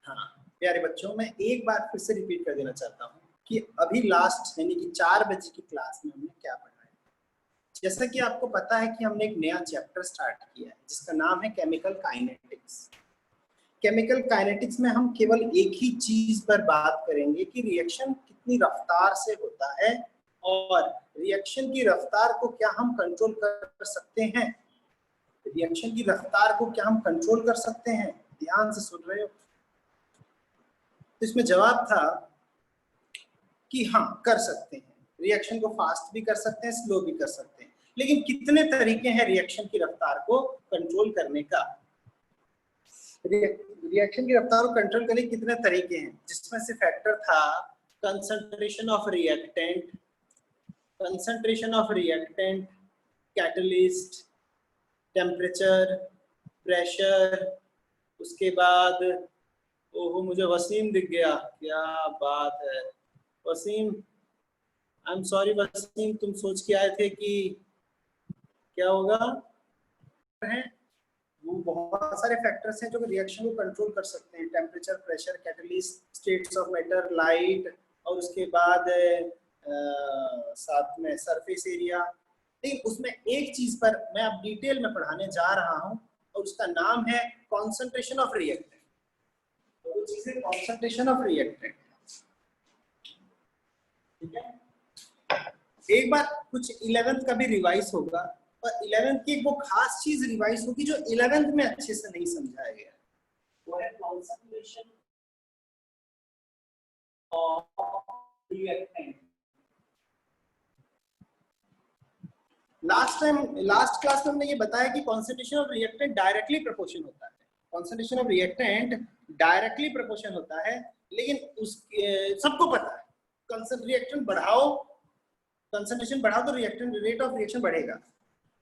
हाँ प्यारे बच्चों, मैं एक बार फिर से रिपीट कर देना चाहता हूँ कि अभी लास्ट यानी कि 4 बजे की क्लास में हमने क्या पढ़ा है। जैसा कि आपको पता है कि हमने एक नया चैप्टर स्टार्ट किया है जिसका नाम है केमिकल काइनेटिक्स। केमिकल काइनेटिक्स में हम केवल एक ही चीज पर बात करेंगे कि रिएक्शन कितनी रफ्तार से होता है और रिएक्शन की रफ्तार को क्या हम कंट्रोल कर सकते हैं। रिएक्शन की रफ्तार को क्या हम कंट्रोल कर सकते हैं? ध्यान से सुन रहे हो? तो इसमें जवाब था कि हाँ कर सकते हैं, रिएक्शन को फास्ट भी कर सकते हैं, स्लो भी कर सकते हैं, लेकिन कितने तरीके हैं रिएक्शन की रफ्तार को कंट्रोल करने का। रिएक्शन की रफ्तार को कंट्रोल करने के कितने तरीके हैं, जिसमें से फैक्टर था concentration of reactant, catalyst, temperature, pressure. उसके बाद ओहो मुझे वसीम दिख गया, क्या बात है Wasim, I am sorry Wasim, तुम सोच के आए थे कि क्या होगा है। वो बहुत सारे फैक्टर्स हैं जो रिएक्शन को कंट्रोल कर सकते हैं, temperature, pressure, catalyst, states of matter, light, और उसके बाद साथ में सरफेस एरिया। लेकिन उसमें एक चीज पर मैं अब डिटेल में पढ़ाने जा रहा हूं और उसका नाम है कॉन्सेंट्रेशन ऑफ रिएक्टेंट। तो वो चीज है कॉन्सेंट्रेशन ऑफ रिएक्टेंट। ठीक है, एक बार कुछ 11th का भी रिवाइज होगा और 11th की वो खास चीज रिवाइज होगी जो 11th में अच्छे से नहीं समझाया गया, वो है concentration of reactant. Last class में हमने ये बताया कि concentration of reactant directly proportion होता है। Concentration of reactant directly proportion होता है, लेकिन उस सबको पता है कंसेंट्रेशन बढ़ाओ तो रिएक्टेंट रेट ऑफ रिएक्शन बढ़ेगा।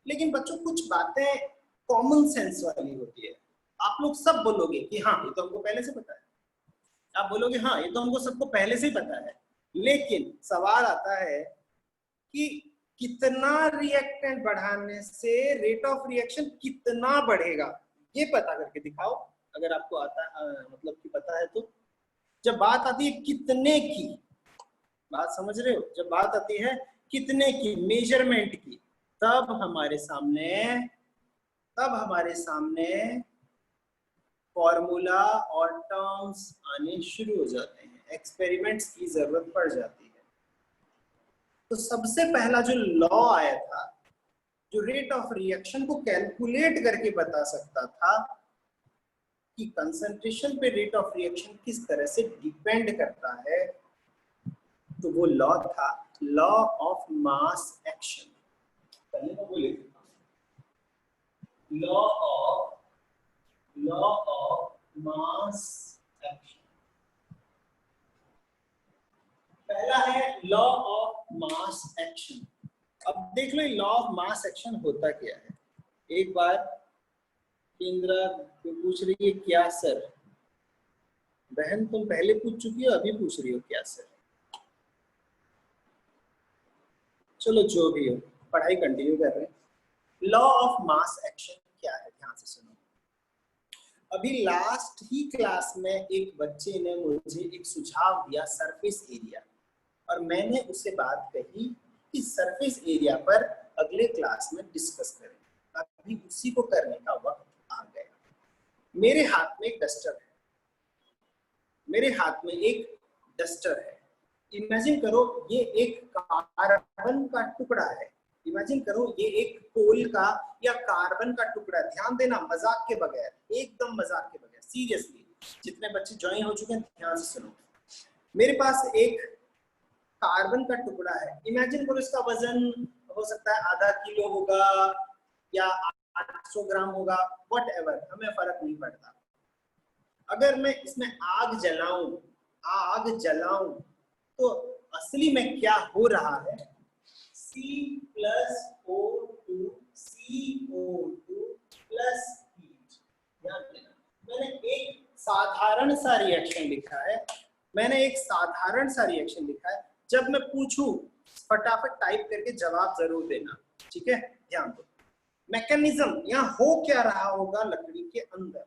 लेकिन बच्चों कुछ बातें कॉमन सेंस वाली होती है। आप लोग सब बोलोगे कि हाँ ये तो हमको पहले से पता है, आप बोलोगे हाँ ये तो हमको सबको पहले से ही पता है, लेकिन सवाल आता है कि कितना रिएक्टेंट बढ़ाने से रेट ऑफ रिएक्शन कितना बढ़ेगा, ये पता करके दिखाओ अगर आपको आता मतलब कि पता है तो। जब बात आती है कितने की, बात समझ रहे हो, जब बात आती है कितने की, मेजरमेंट की, तब हमारे सामने फॉर्मूला और टर्म्स आने शुरू हो जाते हैं, एक्सपेरिमेंट्स की जरूरत पड़ जाती है। तो सबसे पहला जो लॉ आया था जो रेट ऑफ रिएक्शन को कैलकुलेट करके बता सकता था कि कंसंट्रेशन पे रेट ऑफ रिएक्शन किस तरह से डिपेंड करता है, तो वो लॉ था लॉ ऑफ मास एक्शन। पहले मैं बोले लॉ ऑफ मास एक्शन। पहला है लॉ ऑफ मास एक्शन। अब देख लो लॉ ऑफ मास एक्शन होता क्या है। एक बार इंद्रा पूछ रही है क्या सर, बहन तुम पहले पूछ चुकी हो अभी पूछ रही हो क्या सर, चलो जो भी हो पढ़ाई कंटिन्यू कर रहे हैं। लॉ ऑफ मास एक्शन क्या है, ध्यान से सुनो। अभी लास्ट ही क्लास में एक बच्चे ने मुझे एक सुझाव दिया सरफेस एरिया, और मैंने उससे बात कही कि सरफेस एरिया पर अगले क्लास में डिस्कस करें। अभी उसी को करने का वक्त आ गया। मेरे हाथ में एक डस्टर है, इमेजिन करो ये एक कार्बन का टुकड़ा है, इमेजिन करो ये एक कोल का या कार्बन का टुकड़ा। ध्यान देना, मजाक के बगैर, एकदम मजाक के बगैर, सीरियसली जितने बच्चे ज्वाइन हो चुके हैं ध्यान से सुनो। मेरे पास एक कार्बन का टुकड़ा है, इमेजिन करो इसका वजन हो सकता है आधा किलो होगा या 800 ग्राम होगा, व्हाटएवर, हमें फर्क नहीं पड़ता। अगर मैं इसमें आग जलाऊं तो असली में क्या हो रहा है, C+O2 CO2 प्लस हीट। ध्यान देना, मैंने एक साधारण सा रिएक्शन लिखा है, जब मैं पूछूं फटाफट टाइप करके जवाब जरूर देना, ठीक है। ध्यान दो, मैकेनिज्म यहाँ हो क्या रहा होगा लकड़ी के अंदर।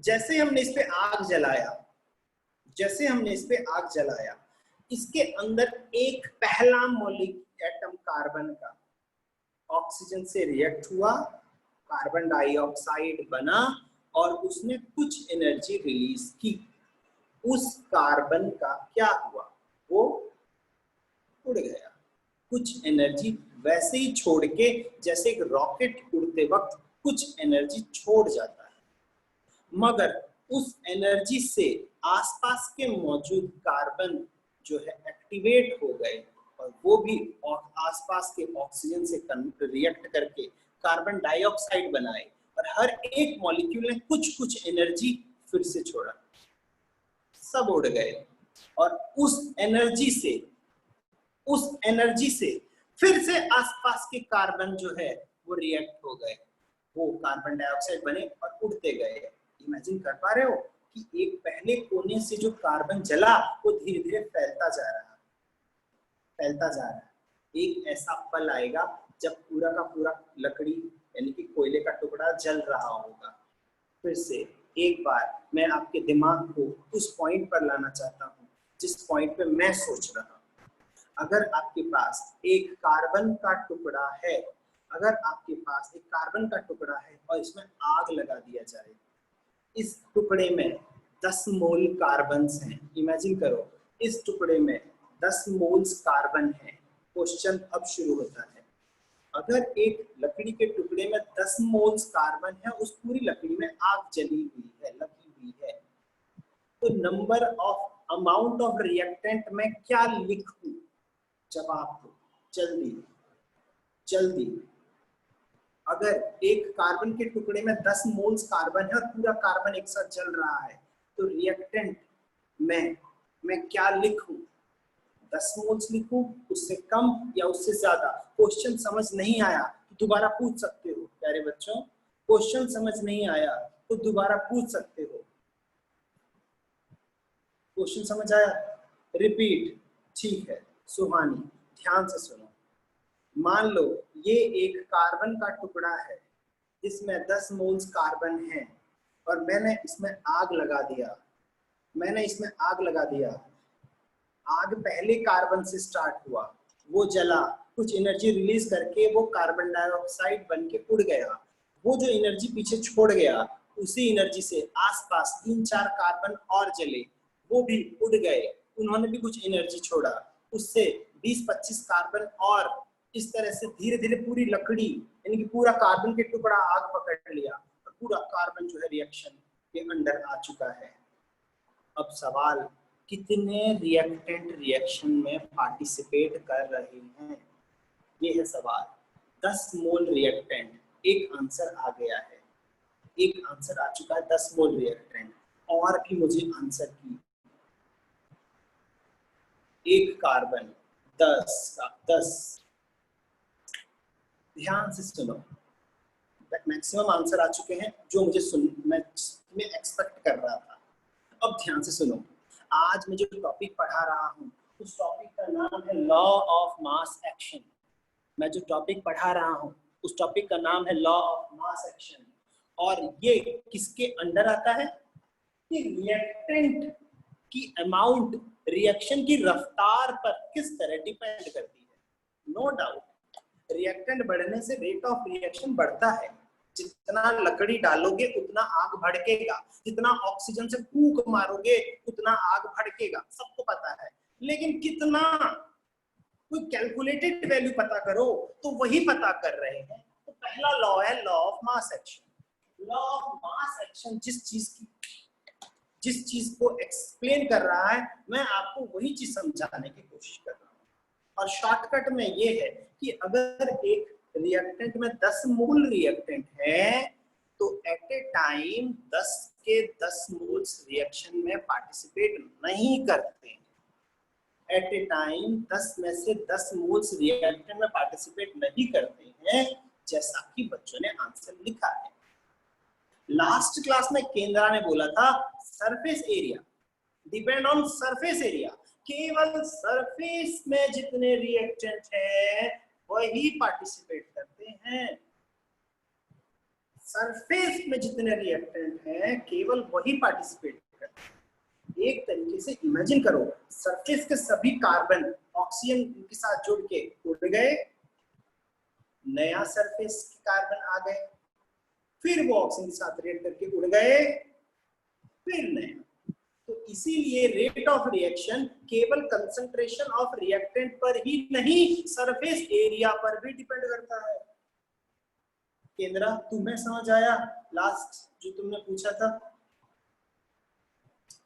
जैसे हमने इस पे आग जलाया, जैसे हमने इस पे आग जलाया, इसके अंदर एक पहला मॉलिक्यूल एटम कार्बन का ऑक्सीजन से रिएक्ट हुआ, कार्बन डाइऑक्साइड बना और उसने कुछ एनर्जी रिलीज की। उस कार्बन का क्या हुआ, वो उड़ गया। कुछ एनर्जी वैसे ही छोड़ के, जैसे एक रॉकेट उड़ते वक्त कुछ एनर्जी छोड़ जाता है, मगर उस एनर्जी से आसपास के मौजूद कार्बन जो है एक्टिवेट हो गए और वो भी आसपास के ऑक्सीजन से रिएक्ट करके कार्बन डाइऑक्साइड बनाए और हर एक मॉलिक्यूल ने कुछ कुछ एनर्जी फिर से छोड़ा, सब उड़ गए। और उस एनर्जी से फिर से आसपास के कार्बन जो है वो रिएक्ट हो गए, वो कार्बन डाइऑक्साइड बने और उड़ते गए। इमेजिन कर पा रहे हो कि एक पहले कोने से जो कार्बन जला वो धीरे धीरे फैलता जा रहा है। एक ऐसा पल आएगा जब पूरा का पूरा लकड़ी यानी कि कोयले का टुकड़ा जल रहा होगा। फिर से एक बार मैं आपके दिमाग को उस पॉइंट पर लाना चाहता हूँ जिस पॉइंट पे मैं सोच रहा हूँ। अगर आपके पास एक कार्बन का टुकड़ा है, अगर आपके पास एक कार्बन का टुकड़ा है और इसमें आग लगा दिया जाए, इस टुकड़े में 10 मोल कार्बन्स हैं। इमेजिन करो इस टुकड़े में 10 मोल्स कार्बन है। क्वेश्चन अब शुरू होता है, अगर एक लकड़ी के टुकड़े में 10 मोल्स कार्बन है, उस पूरी लकड़ी में आग जली हुई है, लगी हुई है, तो number of amount of reactant में क्या लिखूं? जवाब दो जल्दी जल्दी। अगर एक कार्बन के टुकड़े में 10 मोल्स कार्बन है और पूरा कार्बन एक साथ जल रहा है, तो रिएक्टेंट में मैं क्या लिखूं? 10 मोल्स लिखूं, उससे कम या उससे ज्यादा? क्वेश्चन समझ नहीं आया तो दोबारा पूछ सकते हो प्यारे बच्चों। क्वेश्चन समझ नहीं आया तो दोबारा पूछ सकते हो। क्वेश्चन समझ आया? रिपीट। ठीक है सुहानी, ध्यान से सुनो। मान लो ये एक कार्बन का टुकड़ा है जिसमें 10 मोल्स कार्बन है और मैंने इसमें आग लगा दिया। आग पहले कार्बन से स्टार्ट हुआ, वो जला, कुछ एनर्जी रिलीज करके वो कार्बन डाइऑक्साइड बन के उड़ गया। वो जो एनर्जी पीछे छोड़ गया, उसी एनर्जी से आसपास 3-4 कार्बन और जले, वो भी उड़ गए, उन्होंने भी कुछ एनर्जी छोड़ा, उससे 20-25 कार्बन और इस तरह से धीरे धीरे पूरी लकड़ी यानी कि पूरा कार्बन के टुकड़ा आग पकड़ लिया और पूरा कार्बन जो है रिएक्शन के अंदर आ चुका है। अब सवाल, कितने रिएक्टेंट रिएक्शन में पार्टिसिपेट कर रहे हैं, ये है सवाल। 10 मोल रिएक्टेंट, एक आंसर आ गया है, एक आंसर आ चुका है 10 मोल रिएक्टेंट। और भी मुझे आंसर की, एक कार्बन 10। ध्यान से सुनो, मैक्सिमम आंसर आ चुके हैं जो मैं एक्सपेक्ट कर रहा था। अब ध्यान से सुनो, आज मैं जो टॉपिक पढ़ा रहा हूँ उस टॉपिक का नाम है लॉ ऑफ मास एक्शन। मैं जो टॉपिक पढ़ा रहा हूँ उस टॉपिक का नाम है लॉ ऑफ मास एक्शन। और ये किसके अंडर आता है? कि रिएक्टेंट की अमाउंट रिएक्शन की रफ्तार पर किस तरह डिपेंड करती है। नो डाउट रिएक्टेंट बढ़ने से रेट ऑफ रिएक्शन बढ़ता है। जितना लकड़ी डालोगे उतना आग भड़केगा, जितना ऑक्सीजन से फूंक मारोगे उतना आग भड़केगा, सबको पता है। लेकिन कितना, कोई कैलकुलेटेड वैल्यू पता करो, तो वही पता कर रहे हैं। तो पहला लॉ है law of mass action. Law of mass action जिस चीज को एक्सप्लेन कर रहा है, मैं आपको वही चीज समझाने की कोशिश कर रहा हूँ। और शॉर्टकट में ये है कि अगर एक रिएक्टेंट में 10 मोल रिएक्टेंट है तो एट ए टाइम 10 के 10 मोल्स रिएक्शन में पार्टिसिपेट नहीं करते। एट ए टाइम 10 में से 10 मोल्स रिएक्टेंट में पार्टिसिपेट नहीं करते हैं, जैसा कि बच्चों ने आंसर लिखा है। लास्ट क्लास में केंद्रा ने बोला था surface area depend on surface area. केवल सरफेस में जितने रिएक्टेंट है वही पार्टिसिपेट करते हैं। सरफेस में जितने रिएक्टेंट हैं केवल वही पार्टिसिपेट करते हैं। एक तरीके से इमेजिन करो, सरफेस के सभी कार्बन ऑक्सीजन के साथ जुड़ के उड़ गए, नया सरफेस के कार्बन आ गए, फिर वो ऑक्सीजन के साथ रिएक्ट करके उड़ गए, फिर नया। तो इसीलिए रेट ऑफ रिएक्शन केवल कंसंट्रेशन ऑफ रिएक्टेंट पर ही नहीं, सरफेस एरिया पर भी डिपेंड करता है। केंद्रा, तुम्हें समझ आया लास्ट जो तुमने पूछा था?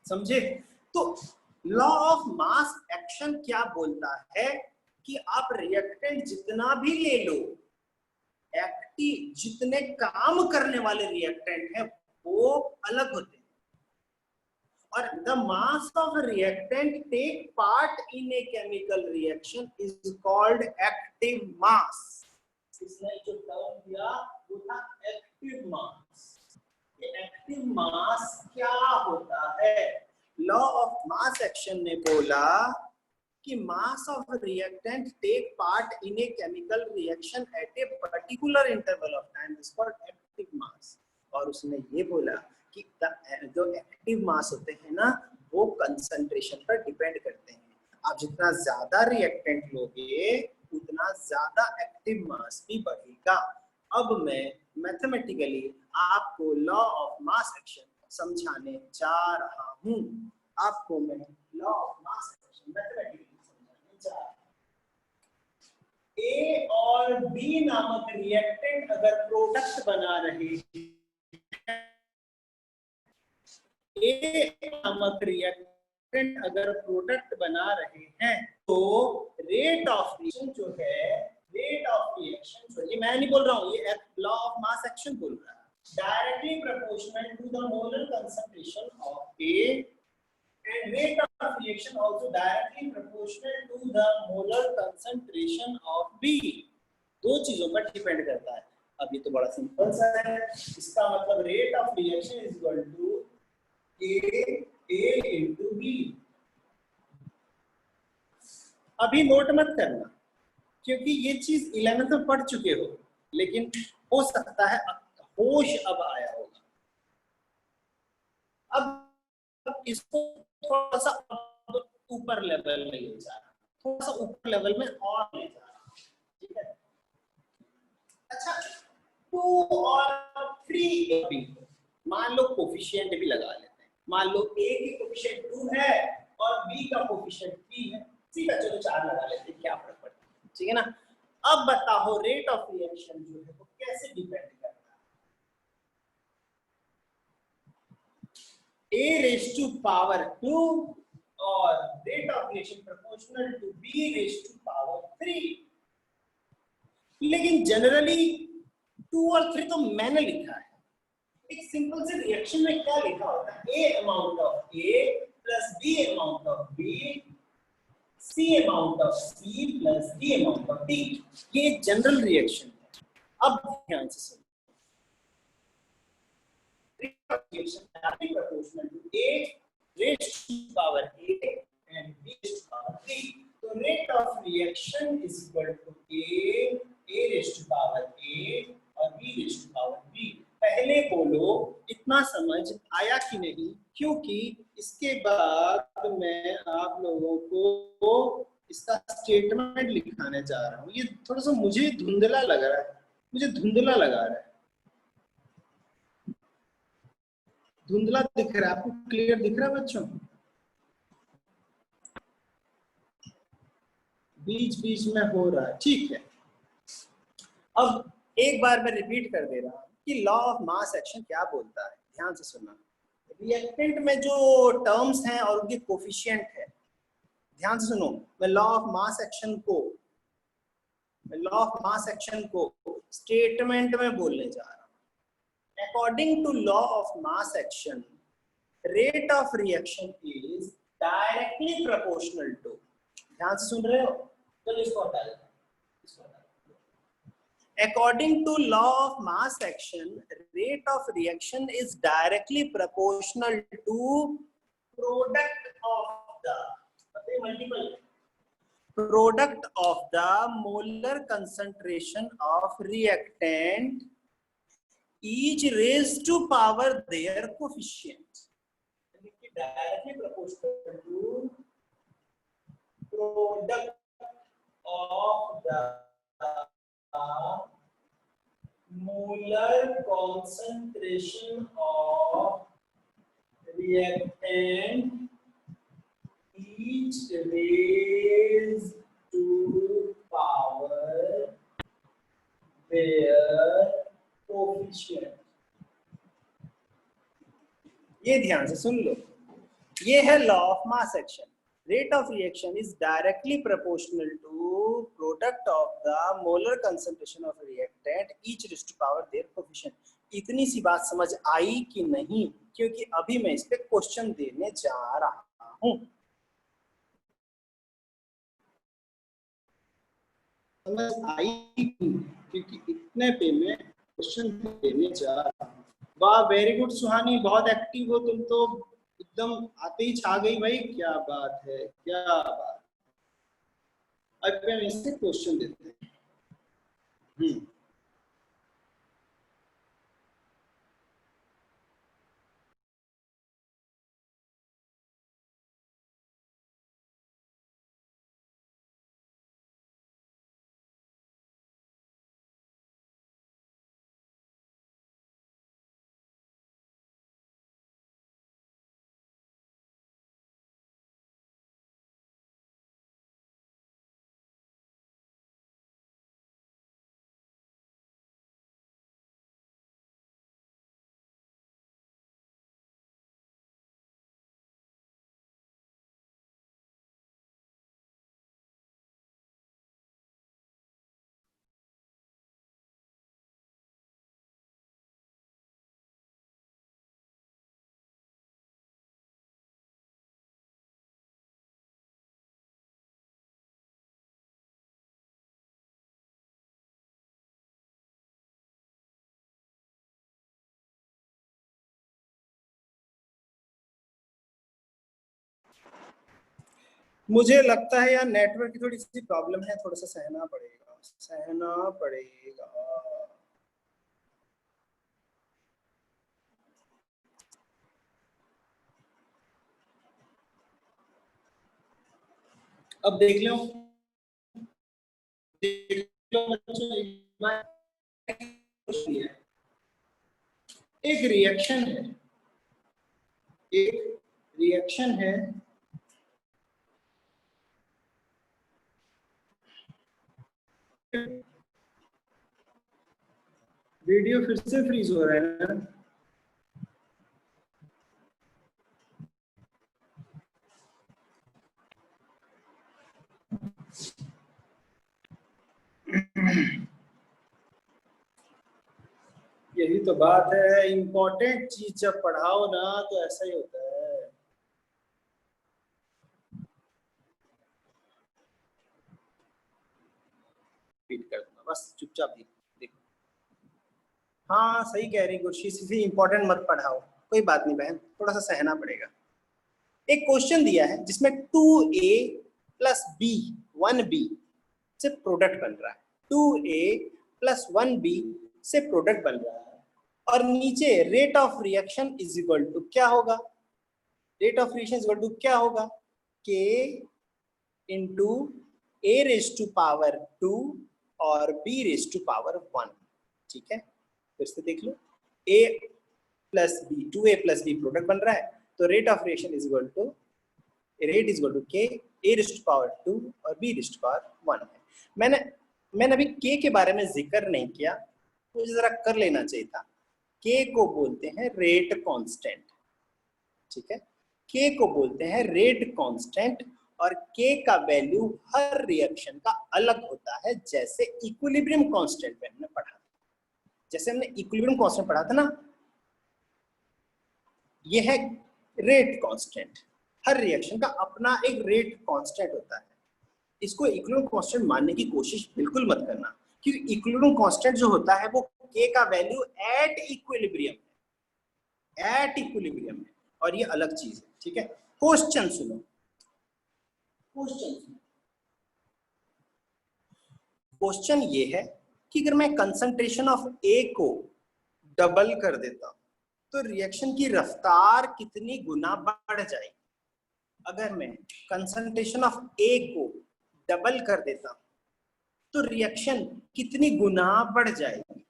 समझे? तो लॉ ऑफ मास एक्शन क्या बोलता है कि आप रिएक्टेंट जितना भी ले लो, एक्टिव जितने काम करने वाले रिएक्टेंट हैं वो अलग होते हैं, और the mass of a reactant take part in a chemical reaction is called active mass. इसने जो टर्म दिया वो था एक्टिव मास। ये एक्टिव मास क्या होता है? लॉ ऑफ मास एक्शन ने बोला कि mass of reactant take part in a chemical reaction at a particular interval of time is called active mass. और उसने ये बोला कि जो एक्टिव मास होते हैं ना वो कंसंट्रेशन पर डिपेंड करते हैं। आप जितना ज्यादा रिएक्टेंट लोगे उतना ज्यादा एक्टिव मास भी बढ़ेगा। अब मैं मैथमेटिकली आपको लॉ ऑफ मास एक्शन समझाने जा रहा हूं। आपको मैं law of mass action mathematically समझाने जा रहा हूं। ए और बी नामक रिएक्टेंट अगर प्रोडक्ट बना रहे हैं, ए नामक रिएक्टेंट अगर प्रोडक्ट बना रहे हैं तो रेट ऑफ रिएक्शन जो है, रेट ऑफ रिएक्शन जो, ये मैं नहीं बोल रहा हूँ, ये लॉ ऑफ मास एक्शन बोल रहा है, directly proportional to the molar concentration of A and rate of reaction also directly proportional to the molar concentration of B. दो चीजों पर डिपेंड करता है। अब ये तो बड़ा सिंपल सा है, इसका मतलब rate of reaction is equal to A into B। अभी नोट मत करना क्योंकि ये चीज 11th में पढ़ चुके हो, लेकिन हो सकता है होश अब आया होगा। अब इसको थोड़ा सा ऊपर लेवल में ले जा रहा, थोड़ा सा ऊपर लेवल में और ले जा रहा, ठीक है? अच्छा, 2 और 3 मान लो कोफिशिएंट भी लगा लेते हैं। मान लो A की कोफिशिएंट 2 है और B का कोफिशिएंट 3 है, ठीक है? चलो 4 लगा लेते हैं, क्या फर्क पड़ता है, ठीक है ना? अब बताओ रेट ऑफ रिएक्शन जो है वो कैसे डिपेंड करता है? A raised to power 2 और rate of reaction proportional to B raised to power 3। लेकिन जनरली 2 और 3 तो मैंने लिखा है। एक सिंपल से रिएक्शन में क्या लिखा होता है? A amount of A plus B amount of B, C amount of C plus D amount of D। ये जनरल रिएक्शन है। अब ध्यान से सुनो, reaction directly proportional to A raised to power A and B raised to power 3। तो rate of reaction is equal to A raised to power A और B raised to power B। पहले बोलो इतना समझ आया कि नहीं? क्योंकि इसके बाद मैं आप लोगों को इसका स्टेटमेंट लिखाने जा रहा हूँ। ये थोड़ा सा मुझे धुंधला लग रहा है, मुझे धुंधला लगा रहा है, धुंधला दिख रहा है आपको? क्लियर दिख रहा है बच्चों? बीच बीच में हो रहा है, ठीक है। अब एक बार मैं रिपीट कर दे रहा हूँ कि लॉ ऑफ मास एक्शन क्या बोलता है, ध्यान से सुनना। रिएक्टेंट में जो टर्म्स हैं और उनके कोफिशिएंट है, ध्यान से सुनो। मैं लॉ ऑफ मास एक्शन को स्टेटमेंट में बोलने जा रहा हूं। According to law of mass action, rate of reaction is directly proportional to, ध्यान से सुन रहे हो? चलो इसको हटा देते हैं। According to law of mass action, rate of reaction is directly proportional to product of the molar concentration of reactant each raised to power their coefficient, directly proportional to product of the molar concentration of reactant each raised to power their coefficient। ये ध्यान से सुन लो, ये है law of mass action. Rate of reaction is directly proportional to product of the molar concentration of reactant each raised to power their coefficient. इतनी सी बात समझ आई कि नहीं? क्योंकि अभी मैं इस पे क्वेश्चन देने जा रहा हूं। समझ आई? क्योंकि इतने पे मैं क्वेश्चन देने जा रहा हूं। वाह, वेरी गुड सुहानी, बहुत एक्टिव हो तुम तो, एकदम आते ही छा गई भाई, क्या बात है, क्या बात। अब हम इससे क्वेश्चन देते हैं। मुझे लगता है यार नेटवर्क की थोड़ी सी प्रॉब्लम है, थोड़ा सा सहना पड़ेगा, सहना पड़ेगा। अब देख लो, एक रिएक्शन है, एक रिएक्शन है, वीडियो फिर से फ्रीज हो रहा है ना? यही तो बात है, इंपॉर्टेंट चीज जब पढ़ाओ ना तो ऐसा ही होता है। रिपीट कर दूंगा, बस चुपचाप देखो। हाँ सही कह रही गुरशीत, किसी इंपॉर्टेंट मत पढ़ाओ, कोई बात नहीं बहन, थोड़ा सा सहना पड़ेगा। एक क्वेश्चन दिया है जिसमें 2a प्लस b 1b से प्रोडक्ट बन रहा है, 2a प्लस 1b से प्रोडक्ट बन रहा है, और नीचे rate of reaction is equal to क्या होगा? Rate of reaction is equal to क्या होगा? k into a raise to power 2 और b रेज टू पावर 1। ठीक है, फिर से देख लो, a plus B, 2a plus B product बन रहा है, तो rate of reaction is equal to rate is equal to k a raise to power 2 और b रेज टू पावर 1 है। मैंने अभी k के बारे में जिक्र नहीं किया, मुझे जरा कर लेना चाहिए था। k को बोलते हैं रेट कांस्टेंट, ठीक है, k को बोलते हैं रेट कांस्टेंट, और k का वैल्यू हर रिएक्शन का अलग होता है, जैसे इक्विलिब्रियम कांस्टेंट में हमने पढ़ा था। जैसे हमने इक्विलिब्रियम कांस्टेंट पढ़ा था ना, ये है रेट कांस्टेंट। हर रिएक्शन का अपना एक रेट कांस्टेंट होता है। इसको इक्विलिब्रियम कांस्टेंट मानने की कोशिश बिल्कुल मत करना, क्योंकि इक्विलिब्रियम कांस्टेंट जो होता है वो k का वैल्यू एट इक्विलिब्रियम है, एट इक्विलिब्रियम है, और ये अलग चीज है। ठीक है, क्वेश्चन सुनो, क्वेश्चन ये है कि अगर मैं कंसंट्रेशन ऑफ A को डबल कर देता हूं तो रिएक्शन की रफ्तार कितनी गुना बढ़ जाएगी। अगर मैं कंसंट्रेशन ऑफ ए को डबल कर देता हूं तो रिएक्शन कितनी गुना बढ़ जाएगी।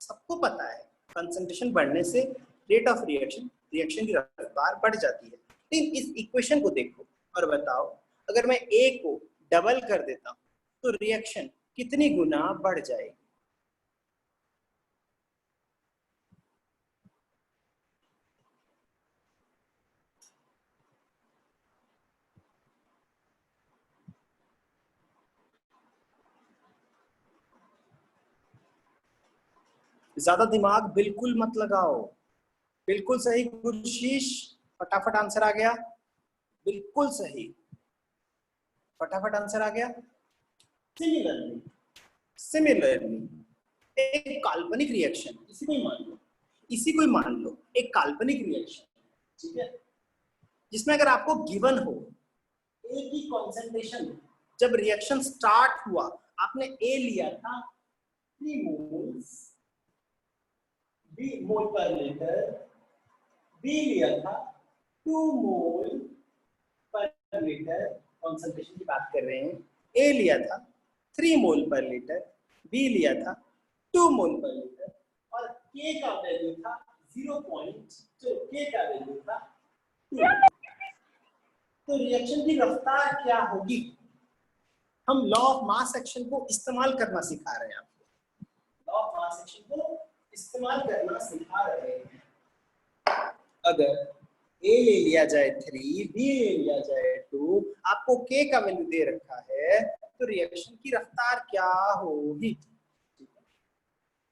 सबको पता है कंसंट्रेशन बढ़ने से रेट ऑफ रिएक्शन की रफ्तार बढ़ जाती है। लेकिन इस इक्वेशन को देखो और बताओ, अगर मैं ए को डबल कर देता हूं तो रिएक्शन कितनी गुना बढ़ जाएगी। ज्यादा दिमाग बिल्कुल मत लगाओ। बिल्कुल सही गुरशीश, फटाफट आंसर आ गया। बिल्कुल सही, फटाफट आंसर आ गया। सिमिलरली सिमिलरली एक काल्पनिक रिएक्शन, इसी को ही मान लो एक काल्पनिक रिएक्शन, ठीक है, जिसमें अगर आपको गिवन हो ए की कॉन्सेंट्रेशन, जब रिएक्शन स्टार्ट हुआ आपने ए लिया था 3 मोल्स, बी मोल पर लीटर, बी लिया था 2 मोल पर लीटर, कॉन्सेंट्रेशन की बात कर रहे हैं। ए लिया था 3 मोल पर लीटर, बी लिया था 2 मोल पर लीटर और के का वैल्यू था 0.2, के का वैल्यू था 2। तो रिएक्शन की रफ्तार क्या होगी। हम लॉ ऑफ मास एक्शन को इस्तेमाल करना सिखा रहे हैं आपको, लॉ ऑफ मास एक्शन को इस्तेमाल करना सिखा रहे हैं। अगर ए ले लिया जाए 3, बी ले लिया जाए 2, आपको के का वैल्यू दे रखा है, तो रिएक्शन की रफ्तार क्या होगी।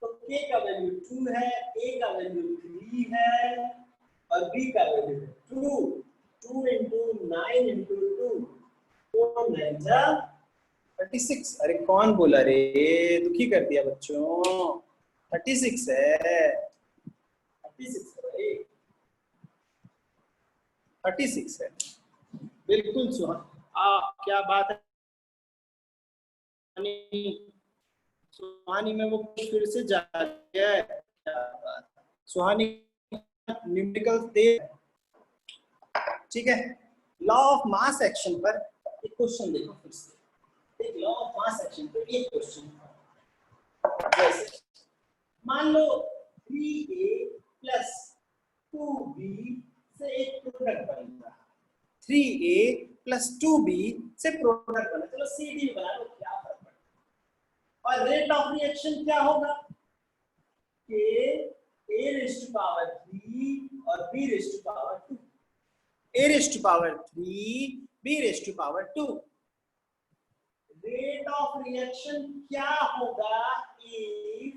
तो के का वैल्यू 2 है, ए का वैल्यू 3 है और बी का वैल्यू 2। 2 into 9 into 2, 4 9 जा 36। अरे कौन बोला रे, दुखी कर दिया बच्चों। 36 है, 36 है भाई, 36 है। बिल्कुल सुहानी, क्या बात है सुहानी में वो फिर से जा गया है, क्या बात। सुहानी न्यूमेरिकल तेज, ठीक है। लॉ ऑफ मास एक्शन पर एक क्वेश्चन देखो फिर से, एक लॉ ऑफ मास एक्शन पर एक क्वेश्चन, जैसे मान लो 3a प्लस 2b से एक प्रोडक्ट बन रहा है, 3a प्लस 2b से प्रोडक्ट बना, चलो CD बना लो, क्या फर्क पड़ता है। और रेट ऑफ रिएक्शन क्या होगा, के a रेज़ टू पावर 3 और b raise to power 2, a raise to power 3, b raise to power 2। Rate of reaction क्या होगा if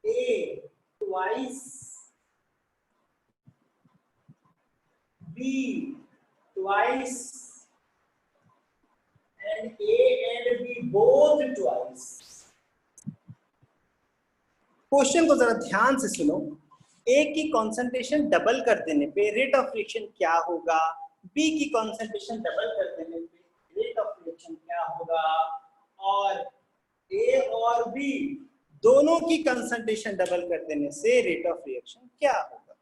a twice, b twice and a and b both twice। Question को जरा ध्यान से सुनो। ए की concentration double कर देने पे रेट ऑफ रिएक्शन क्या होगा, बी की कॉन्सेंट्रेशन डबल कर देने पे रेट ऑफ रिएक्शन क्या होगा, और ए और बी दोनों की कंसंट्रेशन डबल कर देने से रेट ऑफ रिएक्शन क्या होगा।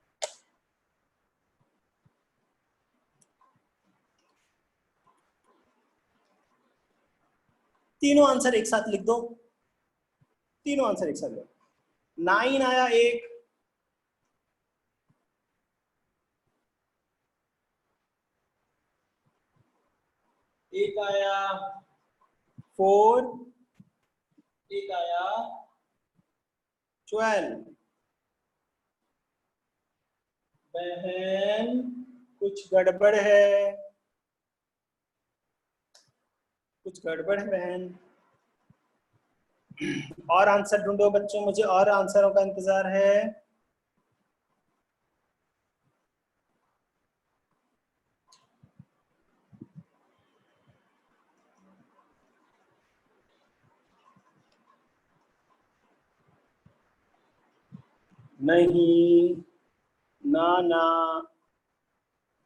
तीनों आंसर एक साथ लिख दो, तीनों आंसर एक साथ लिख। 9 आया एक आया 4, एक आया 12। बहन कुछ गड़बड़ है, कुछ गड़बड़ है बहन। और आंसर ढूंढो बच्चों, मुझे और आंसरों का इंतजार है। नहीं, ना ना,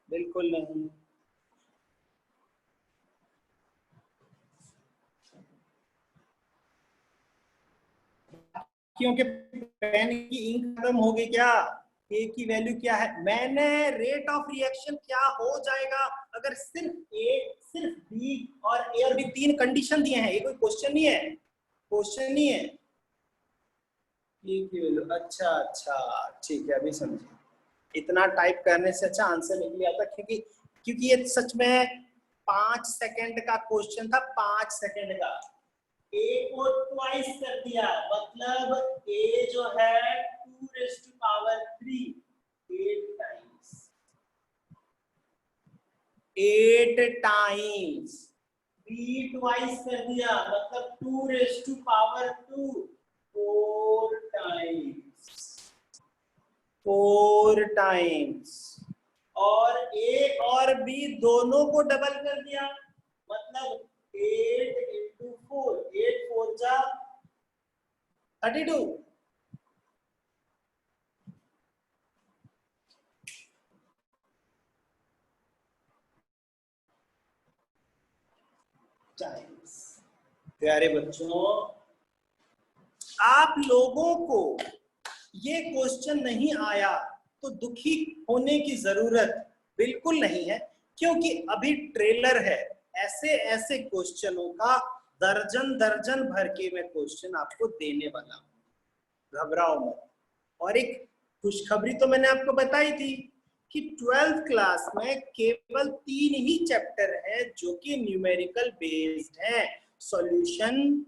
बिल्कुल नहीं। क्योंकि पेन की इंक खत्म हो गई क्या? ए की वैल्यू क्या है? मैंने रेट ऑफ रिएक्शन क्या हो जाएगा अगर सिर्फ ए, सिर्फ बी और ए और बी तीन कंडीशन दिए हैं। ये कोई क्वेश्चन नहीं है, क्वेश्चन नहीं है। ए की वैल्यू, अच्छा अच्छा ठीक है, अभी समझे। इतना टाइप करने से अच्छा आंसर निकल आता, क्योंकि ये सच में 5 सेकंड का क्वेश्चन था, 5 सेकंड का। ए को ट्वाइस कर दिया, मतलब ए जो है 2⁻³ 8 टाइम्स, 8 टाइम्स। बी ट्वाइस कर दिया, मतलब 2⁻², 4 टाइम्स, 4 टाइम्स। और ए और बी दोनों को डबल कर दिया, मतलब 8 × 4, 8 4 जा 32 टाइम्स। प्यारे बच्चों, आप लोगों को ये क्वेश्चन नहीं आया तो दुखी होने की जरूरत बिल्कुल नहीं है, क्योंकि अभी ट्रेलर है। ऐसे ऐसे क्वेश्चनों का दर्जन दर्जन भर के मैं क्वेश्चन आपको देने वाला हूं, घबराओ मत। और एक खुशखबरी तो मैंने आपको बताई थी कि 12th क्लास में केवल 3 ही चैप्टर है जो कि न्यूमेरिकल बेस्ड है। सॉल्यूशन,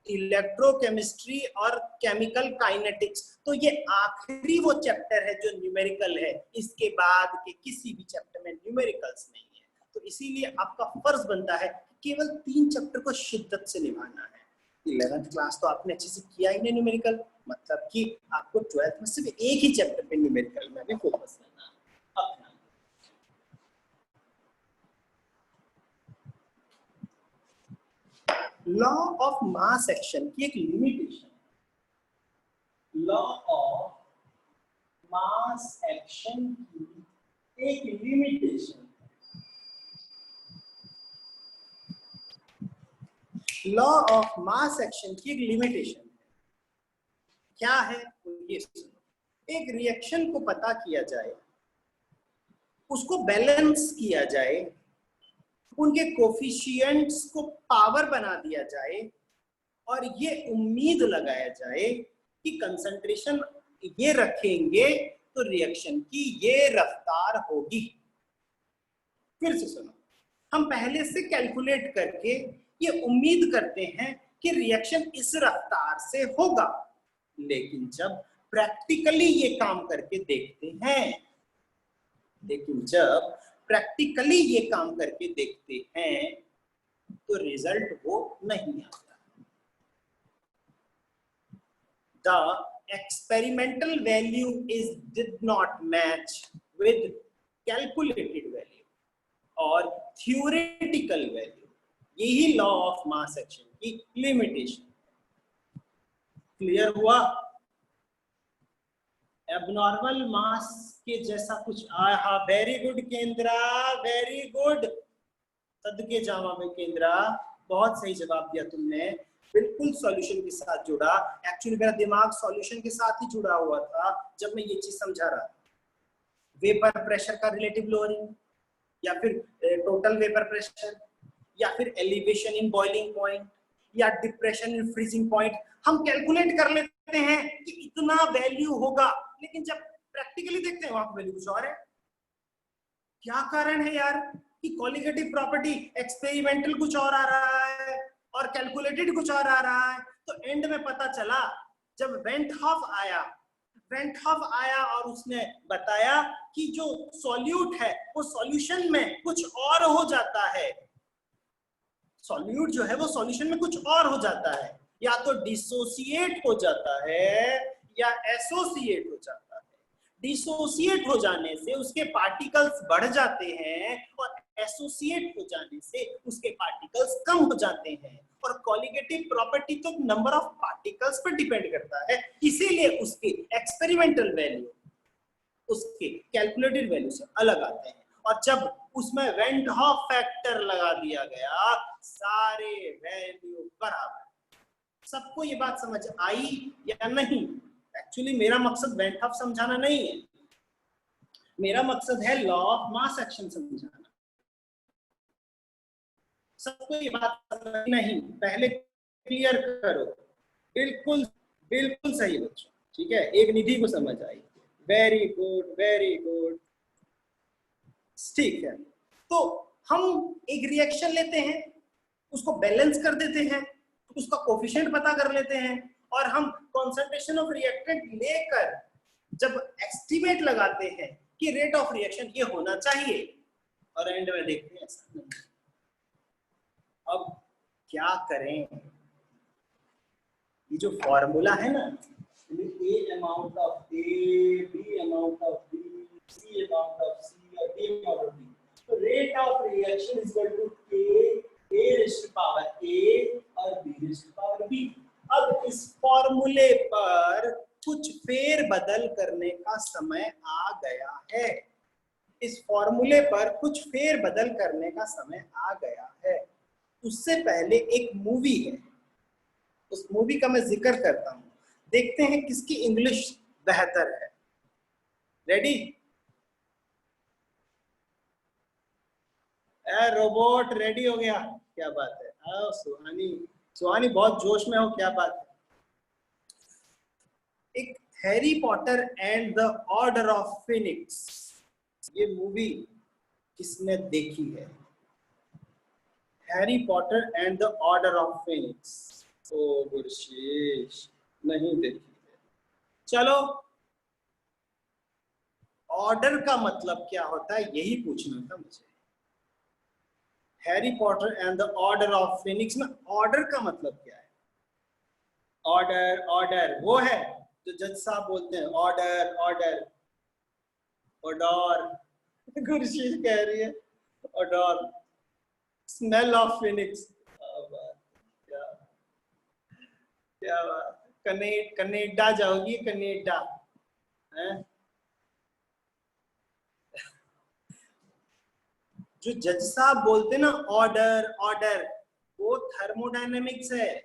इलेक्ट्रोकेमिस्ट्री और केमिकल काइनेटिक्स। तो ये आखिरी वो चैप्टर है जो न्यूमेरिकल है, इसके बाद के किसी भी चैप्टर में न्यूमेरिकल्स नहीं है। तो इसीलिए आपका फर्ज बनता है केवल 3 चैप्टर को शिद्दत से निभाना है। 11th क्लास तो आपने अच्छे से किया ही नहीं न्यूमेरिकल, मतलब कि आपको 12th में सिर्फ एक ही चैप्टर पे न्यूमेरिकल में भी फोकस करना है। लॉ ऑफ मास एक्शन की एक limitation, law of mass action की एक limitation, law of mass action की एक लिमिटेशन क्या है? ये सुनो। एक रिएक्शन को पता किया जाए, उसको बैलेंस किया जाए, उनके कोफिशिएंट्स को पावर बना दिया जाए और ये उम्मीद लगाया जाए कि कंसंट्रेशन ये रखेंगे तो रिएक्शन की ये रफ्तार होगी। फिर से सुनो, हम पहले से कैलकुलेट करके ये उम्मीद करते हैं कि रिएक्शन इस रफ्तार से होगा, लेकिन जब प्रैक्टिकली ये काम करके देखते हैं, तो रिजल्ट वो नहीं आता। The experimental value did not match with calculated value और theoretical value। यही लॉ ऑफ मास एक्शन की लिमिटेशन। क्लियर हुआ? एबनॉर्मल मास के जैसा कुछ आया। वेरी गुड केंद्रा, वेरी गुड। सदके जावा में केंद्रा, बहुत सही जवाब दिया तुमने, बिल्कुल सॉल्यूशन के साथ जुड़ा। एक्चुअली मेरा दिमाग सॉल्यूशन के साथ ही जुड़ा हुआ था जब मैं ये चीज समझा रहा था। वेपर प्रेशर का रिलेटिव लोअरिंग, या फिर टोटल वेपर प्रेशर, या फिर एलिवेशन इन बॉइलिंग पॉइंट, या डिप्रेशन इन फ्रीजिंग पॉइंट, हम कैलकुलेट कर लेते हैं कि इतना वैल्यू होगा, लेकिन जब प्रैक्टिकली देखते हैं वहां पर वैल्यू कुछ और है। क्या कारण है यार कि कॉलिगेटिव प्रॉपर्टी एक्सपेरिमेंटल कुछ और आ रहा है और कैलकुलेटेड कुछ और आ रहा है? तो एंड में पता चला जब वेंट हॉफ आया और उसने बताया कि जो सॉल्यूट है वो सॉल्यूशन में कुछ और हो जाता है, सॉल्यूट जो है वो सॉल्यूशन में कुछ और हो जाता है, या तो डिसोसिएट हो जाता है या एसोसिएट हो जाता है। डिसोसिएट हो जाने से उसके पार्टिकल्स बढ़ जाते हैं और एसोसिएट हो जाने से उसके पार्टिकल्स कम हो जाते हैं। और कॉलिगेटिव प्रॉपर्टी तो नंबर ऑफ पार्टिकल्स पर डिपेंड करता है, इसीलिए उसके एक्सपेरिमेंटल वैल्यू उसके कैलकुलेटेड वैल्यू से अलग आते हैं। और जब उसमें वेंट हॉफ फैक्टर लगा दिया गया, सारे वैल्यू बराबर। सबको ये बात समझ आई या नहीं? एक्चुअली मेरा मकसद वेंट ऑफ समझाना नहीं है, मेरा मकसद है लॉ ऑफ मास एक्शन समझाना। सबको ये बात समझ नहीं, पहले क्लियर करो। बिल्कुल बिल्कुल सही बच्चों, ठीक है, एक निधि को समझ आई, वेरी गुड वेरी गुड, ठीक है। तो हम एक रिएक्शन लेते हैं, उसको बैलेंस कर देते हैं, उसका कोफिशिएंट पता कर लेते हैं, और हम कॉन्सेंट्रेशन ऑफ रिएक्टेंट लेकर जब एस्टिमेट लगाते हैं कि रेट ऑफ रिएक्शन ये होना चाहिए, और एंड में देखते हैं ऐसा नहीं। अब क्या करें? ये जो फॉर्मूला है ना, A amount of A, B amount of B, C amount of C और D amount of D, तो rate of reaction is equal to K, A raised to power A और B raised to power B। अब इस फॉर्मूले पर कुछ फेर बदल करने का समय आ गया है, इस फॉर्मूले पर कुछ फेर बदल करने का समय आ गया है। उससे पहले एक मूवी है, उस मूवी का मैं जिक्र करता हूं, देखते हैं किसकी इंग्लिश बेहतर है। रेडी? रोबोट रेडी हो गया? क्या बात है, आओ सुहानी, सुहानी बहुत जोश में हो, क्या बात है। एक Harry Potter and the Order of Phoenix, ये मूवी किसने देखी है? Harry Potter and the Order of Phoenix, ओ गुरशीश नहीं देखी है। चलो, ऑर्डर का मतलब क्या होता है यही पूछना था मुझे। Harry Potter and the Order of Phoenix में ऑर्डर का मतलब क्या है? ऑर्डर ऑर्डर वो है जो जज साहब बोलते हैं, ऑर्डर ऑर्डर, ऑर्डर, गुरशीश कह रही है ऑर्डर, स्मेल ऑफ फिनिक्स, क्या बात, कनेडा जाओगी, कनेडा है? जो जज साहब बोलते ना ऑर्डर ऑर्डर, वो थर्मोडायनेमिक्स है।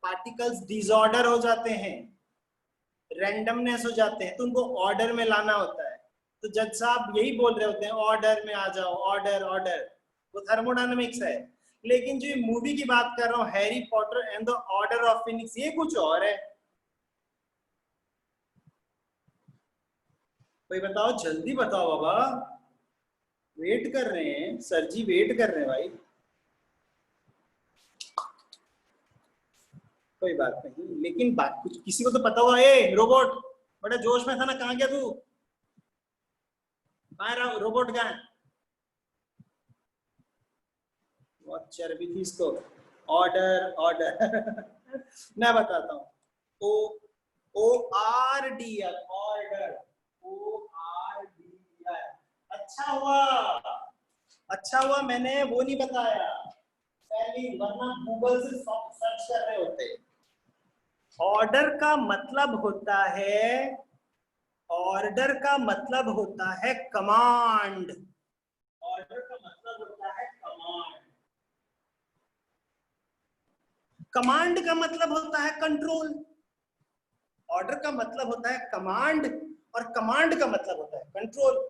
पार्टिकल्स डिसऑर्डर हो जाते हैं, रैंडमनेस हो जाते हैं, तो उनको ऑर्डर में लाना होता है। तो जज साहब यही बोल रहे होते हैं, ऑर्डर में आ जाओ, ऑर्डर ऑर्डर, वो थर्मोडायनेमिक्स है। लेकिन जो मूवी की बात कर रहा हूँ, Harry Potter and the Order of Phoenix, ये कुछ और है। भाई बताओ, जल्दी बताओ बाबा, वेट कर रहे हैं सर जी, वेट कर रहे हैं भाई। कोई बात नहीं, लेकिन बात कुछ किसी को तो पता हुआ। ए रोबोट, बड़ा जोश में था ना, कहाँ गया तू? कहाँ रोबोट, कहाँ है? बहुत चर्बी थी इसको। ऑर्डर ऑर्डर मैं बताता हूँ, O O R D R, order, O R D R. अच्छा हुआ मैंने वो नहीं बताया पहले, वरना गूगल से सर्च कर रहे होते। ऑर्डर का मतलब होता है, ऑर्डर का मतलब होता है कमांड, ऑर्डर का मतलब होता है कमांड, कमांड का मतलब होता है कंट्रोल। ऑर्डर का मतलब होता है कमांड, और कमांड का मतलब होता है कंट्रोल।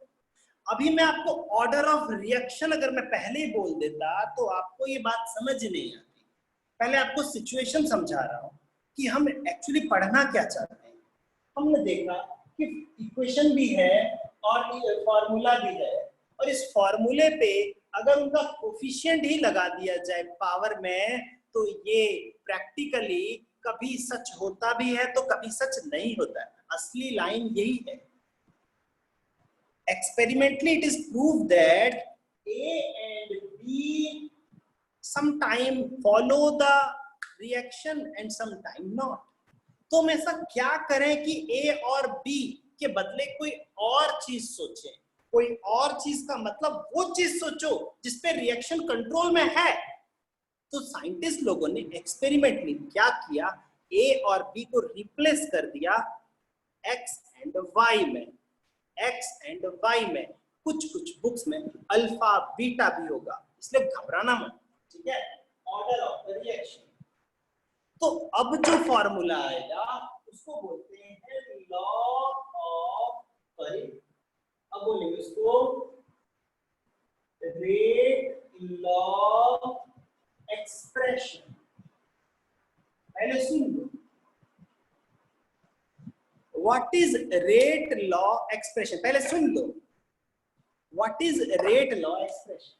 अभी मैं आपको ऑर्डर ऑफ रिएक्शन अगर मैं पहले ही बोल देता तो आपको ये बात समझ नहीं आती। पहले आपको सिचुएशन समझा रहा हूं कि हम एक्चुअली पढ़ना क्या चाहते हैं। हमने देखा कि इक्वेशन भी है और फॉर्मूला भी है, और इस फॉर्मूले पे अगर उनका कोफिशिएंट ही लगा दिया जाए पावर में, तो ये प्रैक्टिकली कभी सच होता भी है तो कभी सच नहीं होता है। असली लाइन यही है। Experimentally, it is proved that A and B sometime follow the reaction and sometime not. तो हम ऐसा क्या करें कि A और B के बदले कोई और चीज सोचें। कोई और चीज का मतलब वो चीज सोचो जिसपे रिएक्शन कंट्रोल में है। तो साइंटिस्ट लोगों ने एक्सपेरिमेंट में क्या किया, A और B को रिप्लेस कर दिया X एंड Y में। X एंड Y में कुछ बुक्स में अल्फा बीटा भी होगा, इसलिए घबराना मत, ठीक है। ऑर्डर ऑफ द रिएक्शन, तो अब जो फॉर्मूला आएगा उसको बोलते हैं लॉ ऑफ, सॉरी अब बोलेंगे उसको रेट लॉ एक्सप्रेशन। पहले सुन लो, what is rate law expression, पहले सुन लो, what is rate law expression?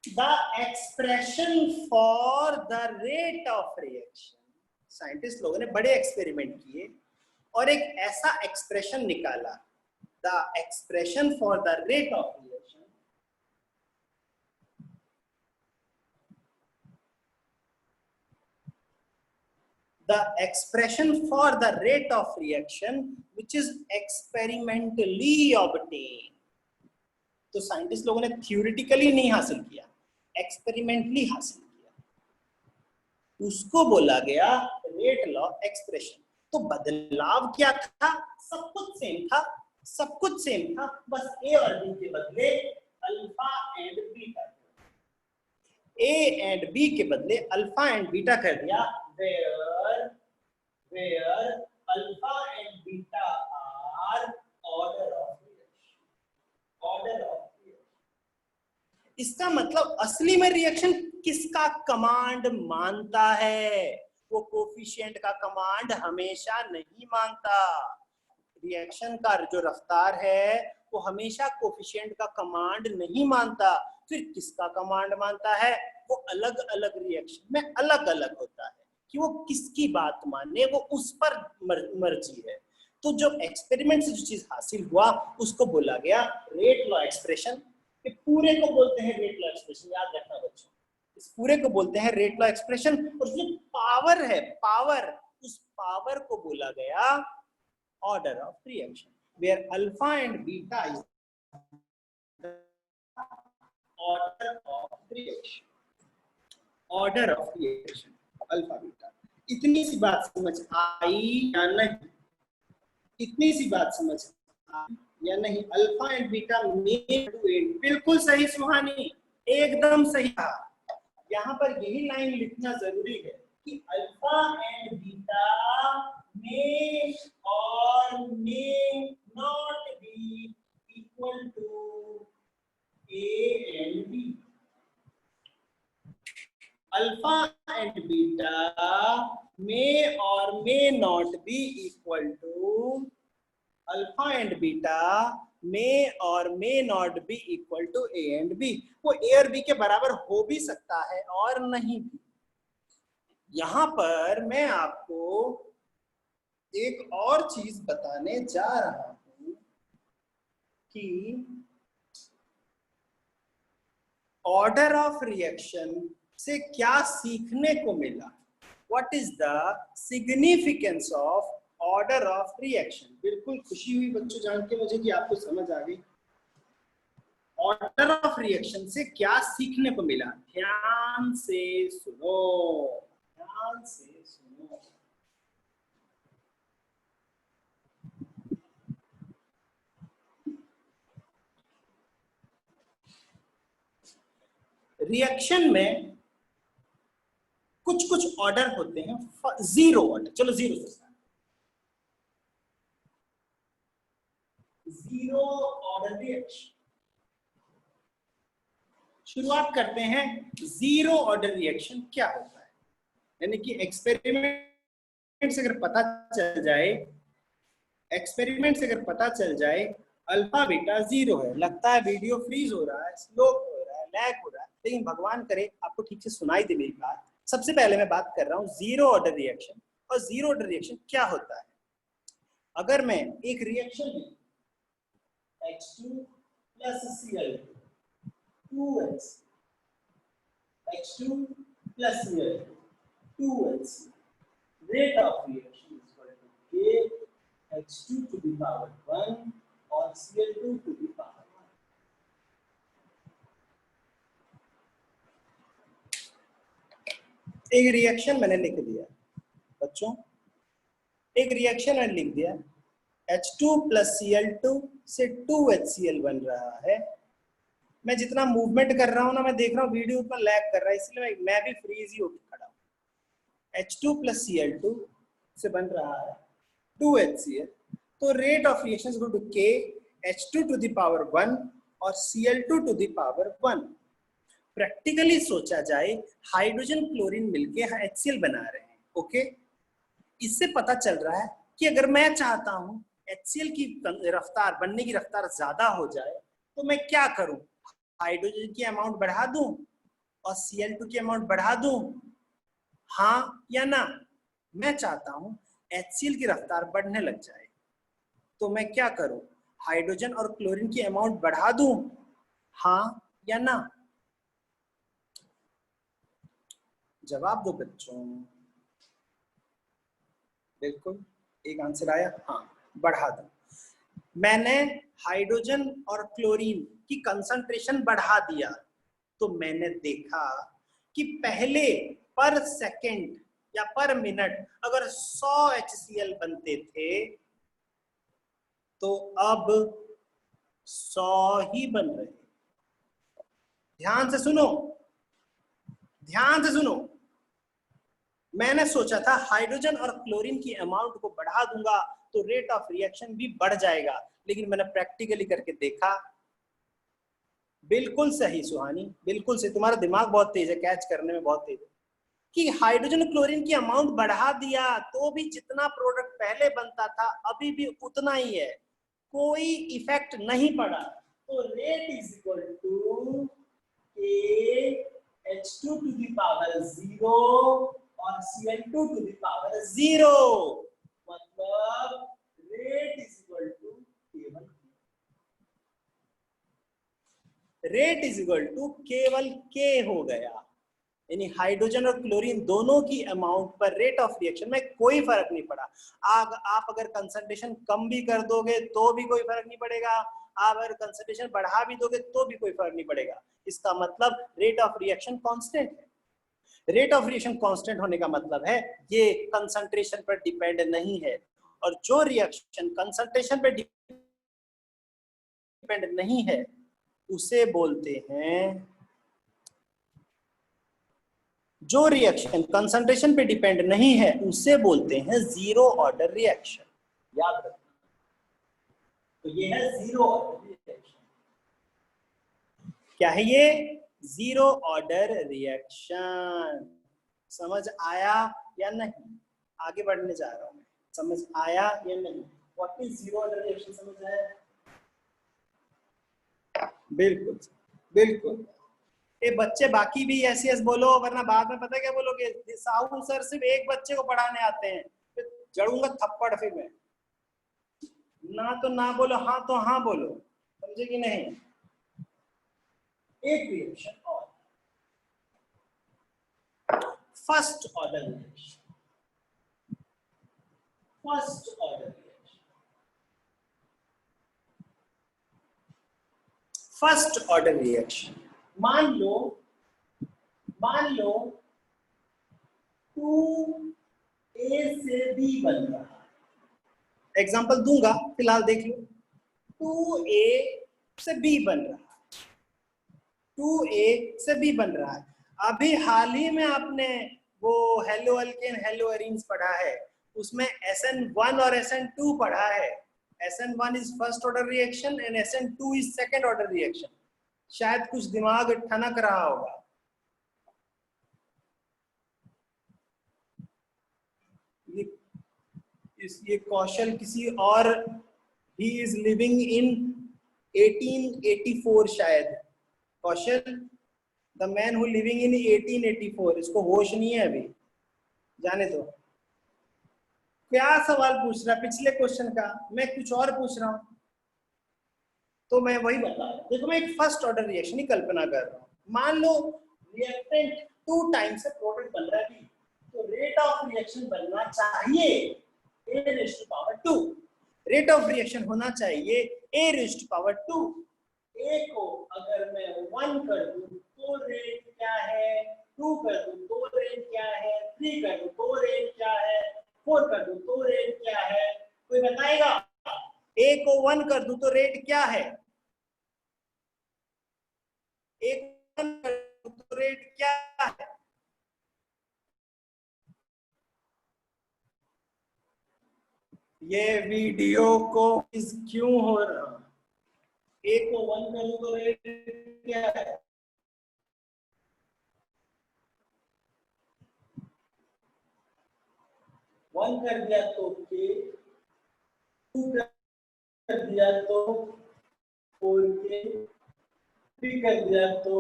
The expression for the rate of reaction, scientist लोगों ने बड़े एक्सपेरिमेंट किए और एक ऐसा एक्सप्रेशन निकाला, the expression for the rate of reaction, the expression for the rate of reaction which is experimentally obtained। तो scientist लोगों ने थ्योरेटिकली नहीं हासिल किया, एक्सपेरिमेंटली हासिल किया, उसको बोला गया रेट लॉ एक्सप्रेशन। तो बदलाव क्या था? सब कुछ सेम था, सब कुछ सेम था, बस ए और बी के बदले alpha and beta, A and B के बदले अल्फा एंड बीटा कर दिया, where alpha and beta are order of reaction. इसका मतलब असली में रिएक्शन किसका कमांड मानता है? वो कोफिशिएंट का कमांड हमेशा नहीं मानता। रिएक्शन का जो रफ्तार है वो हमेशा कोफिशिएंट का कमांड नहीं मानता। फिर किसका कमांड मानता है? वो अलग अलग रिएक्शन में अलग अलग होता है कि वो किसकी बात माने, वो उस पर मर्जी है। तो जो एक्सपेरिमेंट से जो चीज हासिल हुआ उसको बोला गया रेट लॉ एक्सप्रेशन। पूरे को बोलते हैं रेट लॉ एक्सप्रेशन, याद रखना बच्चों, इस पूरे को बोलते हैं रेट लॉ एक्सप्रेशन। और जो पावर है, पावर, उस पावर को बोला गया order of reaction, where alpha and beta is order of reaction, order of reaction alpha beta. इतनी सी बात समझ आई या नहीं? इतनी सी बात समझ आई या नहीं? अल्फा एंड बीटा मेन टू एंड, बिल्कुल सही सुहानी, एकदम सही कहा। यहाँ पर यही लाइन लिखना जरूरी है कि alpha and beta may or may not be equal to A and B. Alpha and beta may or may not be equal to, alpha and beta may or may not be equal to A and B. वो A और B के बराबर हो भी सकता है और नहीं भी। यहां पर मैं आपको एक और चीज बताने जा रहा हूं कि ऑर्डर ऑफ रिएक्शन से क्या सीखने को मिला। What is the significance of order of reaction. बिल्कुल खुशी हुई बच्चों जान के मुझे कि आपको समझ आ गई। ऑर्डर ऑफ रिएक्शन से क्या सीखने को मिला, ध्यान से सुनो, ध्यान से सुनो। रिएक्शन में कुछ कुछ ऑर्डर होते हैं, जीरो ऑर्डर, चलो जीरो से स्टार्ट। जीरो ऑर्डर रिएक्शन शुरुआत करते हैं। जीरो ऑर्डर रिएक्शन क्या होता है, यानी कि एक्सपेरिमेंट से अगर पता चल जाए, एक्सपेरिमेंट से अगर पता चल जाए अल्फा बीटा जीरो है, लगता है वीडियो फ्रीज हो रहा है, स्लो हो रहा है, लैग हो रहा है, लेकिन भगवान करे आपको ठीक से सुनाई दे मेरी बात। सबसे पहले मैं बात कर रहा हूँ जीरो ऑर्डर रिएक्शन। और जीरो ऑर्डर रिएक्शन क्या होता है? अगर मैं एक रिएक्शन में H2 plus Cl2 2H, H2 plus Cl2 2H, rate of reaction is equal to K H2 to the power 1 or Cl2 to the power 1। एक reaction मैंने लिख दिया बच्चों, एक रिएक्शन मैंने लिख दिया, H2 plus Cl2 से 2HCl बन रहा है। मैं जितना मूवमेंट कर रहा हूँ ना, मैं देख रहा हूँ वीडियो उतना लैग कर रहा है, इसलिए मैं भी फ्रीज ही होकर खड़ा हूँ। H2 plus Cl2 से बन रहा है 2HCl, तो rate of reaction is equal to K H2 to the power 1 और Cl2 to the power 1। Practically सोचा जाए, हाइड्रोजन क्लोरीन मिलके HCl बना रहे हैं, ओके। इससे पता चल रहा है कि अगर मैं चाहता हूं HCl की रफ्तार, बनने की रफ्तार ज्यादा हो जाए, तो मैं क्या करूं, हाइड्रोजन की अमाउंट बढ़ा दूं और Cl2 की अमाउंट बढ़ा दूं, हाँ या ना। मैं चाहता हूं HCl की रफ्तार बढ़ने लग जाए, तो मैं क्या करूं, हाइड्रोजन और क्लोरीन की अमाउंट बढ़ा दूं, हाँ या ना। जवाब दो बच्चों। बिल्कुल, एक आंसर आया, हाँ बढ़ा दो। मैंने हाइड्रोजन और क्लोरीन की कंसंट्रेशन बढ़ा दिया, तो मैंने देखा कि पहले पर सेकंड या पर मिनट अगर 100 HCl बनते थे, तो अब 100 ही बन रहे। ध्यान से सुनो, ध्यान से सुनो। मैंने सोचा था हाइड्रोजन और क्लोरीन की अमाउंट को बढ़ा दूंगा तो रेट ऑफ रिएक्शन भी बढ़ जाएगा, लेकिन मैंने प्रैक्टिकली करके देखा। बिल्कुल सही सुहानी, बिल्कुल सही, तुम्हारा दिमाग बहुत तेज है, कैच करने में बहुत तेज है, कि हाइड्रोजन क्लोरीन की अमाउंट बढ़ा दिया तो भी जितना प्रोडक्ट पहले बनता था अभी भी उतना ही है, कोई इफेक्ट नहीं पड़ा। तो rate is equal to H2 to the power 0 और Cl2 to the power 0, मतलब रेट इज इक्वल टू केवल, रेट इज इक्वल टू केवल K हो गया। यानी हाइड्रोजन और क्लोरीन दोनों की अमाउंट पर रेट ऑफ रिएक्शन में कोई फर्क नहीं पड़ा। आप अगर कंसंट्रेशन कम भी कर दोगे तो भी कोई फर्क नहीं पड़ेगा, आप अगर कंसंट्रेशन बढ़ा भी दोगे तो भी कोई फर्क नहीं पड़ेगा। इसका मतलब रेट ऑफ रिएक्शन कांस्टेंट है। रेट ऑफ रिएक्शन कांस्टेंट होने का मतलब है ये कंसंट्रेशन पर डिपेंड नहीं है, और जो रिएक्शन कंसंट्रेशन पर डिपेंड नहीं है उसे बोलते हैं, जो रिएक्शन कंसंट्रेशन पे डिपेंड नहीं है उसे बोलते हैं जीरो ऑर्डर रिएक्शन। याद रखना, तो ये है जीरो ऑर्डर रिएक्शन। क्या है ये? Zero order reaction. समझ आया या नहीं? आगे बढ़ने जा रहा हूं मैं, समझ आया या नहीं? What is zero order reaction, समझ आया? बिल्कुल बिल्कुल। ये बच्चे बाकी भी ऐसे बोलो, वरना बाद में पता क्या बोलोगे, साहू सर सिर्फ एक बच्चे को पढ़ाने आते हैं, फिर जड़ूंगा थप्पड़ फिर मैं। ना तो ना बोलो, हाँ तो हाँ बोलो, समझे कि नहीं? एक रिएक्शन और, first order reaction, first order reaction, first order reaction. मान लो 2A से B बन रहा है, एग्जांपल दूंगा फिलहाल देख लो। 2A से B बन रहा है, 2A से B बन रहा है। अभी हाल ही में आपने वो हेलो अल्केन हेलो एरीन्स पढ़ा है, उसमें SN1 और SN2 पढ़ा है। SN1 is first order reaction and SN2 is second order reaction. शायद कुछ दिमाग ठनक रहा होगा। ये कौशल किसी और, ही इज लिविंग इन 1884 शायद। Kaushal, the man who living in 1884, इसको होश नहीं है अभी, जाने दो। क्या सवाल पूछ रहा है पिछले क्वेश्चन का, मैं कुछ और पूछ रहा हूं, तो मैं वही बता रहा हूं। देखो मैं एक फर्स्ट ऑर्डर रिएक्शन की कल्पना कर रहा हूं। मान लो रिएक्टेंट 2 टाइम्स से प्रोडक्ट बन रहा है, तो रेट ऑफ रिएक्शन बनना चाहिए a raised to power 2। Rate of reaction होना चाहिए a raised to power 2। a को अगर मैं 1 कर दूं तो रेट क्या है, 2 कर दूं तो रेट क्या है, 3 कर दूं तो रेट क्या है, 4 कर दूं तो रेट क्या है, कोई बताएगा? a को 1 कर दूं तो रेट क्या है, a को 1 कर दूं तो रेट क्या है? ये वीडियो को क्यों हो रहा? एक को 1 करूं तो रेट क्या है? वन कर दिया तो के, 2 कर दिया तो 4 के, 3 कर दिया तो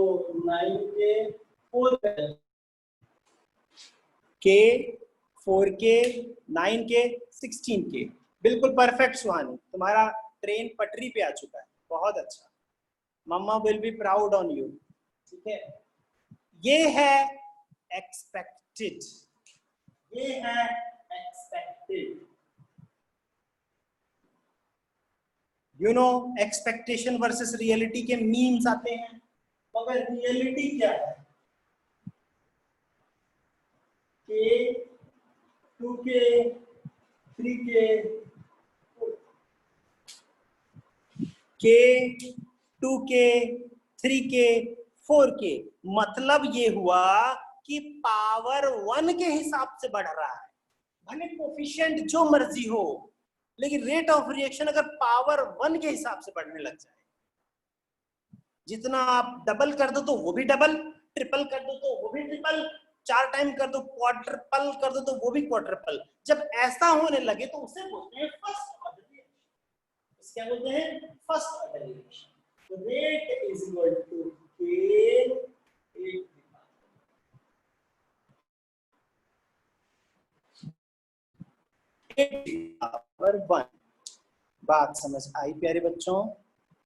9 के, 4 कर के, 4 के, 9 के, 16 के। बिल्कुल परफेक्ट सुहानी, तुम्हारा ट्रेन पटरी पे आ चुका है, बहुत अच्छा। Mamma will be proud on you. ठीक है, ये है एक्सपेक्टेड, ये है expected. You know, expectation versus reality के मीम्स आते हैं, मगर रियलिटी क्या है? के, 2 के, 3 के, 2 के, 3 के, 4 के। मतलब ये हुआ कि पावर 1 के हिसाब से बढ़ रहा है, भले कोफिशिएंट जो मर्जी हो, लेकिन रेट ऑफ रिएक्शन अगर पावर 1 के हिसाब से बढ़ने लग जाए, जितना आप डबल कर दो तो वो भी डबल, ट्रिपल कर दो तो वो भी ट्रिपल, 4 टाइम कर दो, क्वाड्रपल कर दो तो वो भी क्वाड्रपल। जब ऐसा होने लगे तो उसे बोलते हैं फर्स्ट ऑर्डर रिएक्शन। क्या बोलते हैं? First order reaction. Rate is equal to K power 1। बात समझ आई प्यारे बच्चों?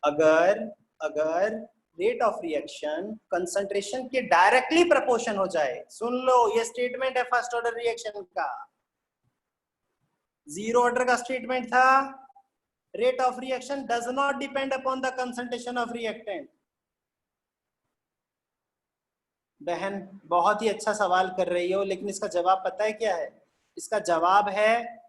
अगर अगर रेट ऑफ रिएक्शन कंसंट्रेशन के डायरेक्टली प्रोपोर्शन हो जाए, सुन लो ये स्टेटमेंट है फर्स्ट ऑर्डर रिएक्शन का। जीरो ऑर्डर का स्टेटमेंट था, rate of reaction does not depend upon the concentration of reactant. बहन बहुत ही अच्छा सवाल कर रही हो, लेकिन इसका जवाब पता है क्या है? इसका जवाब है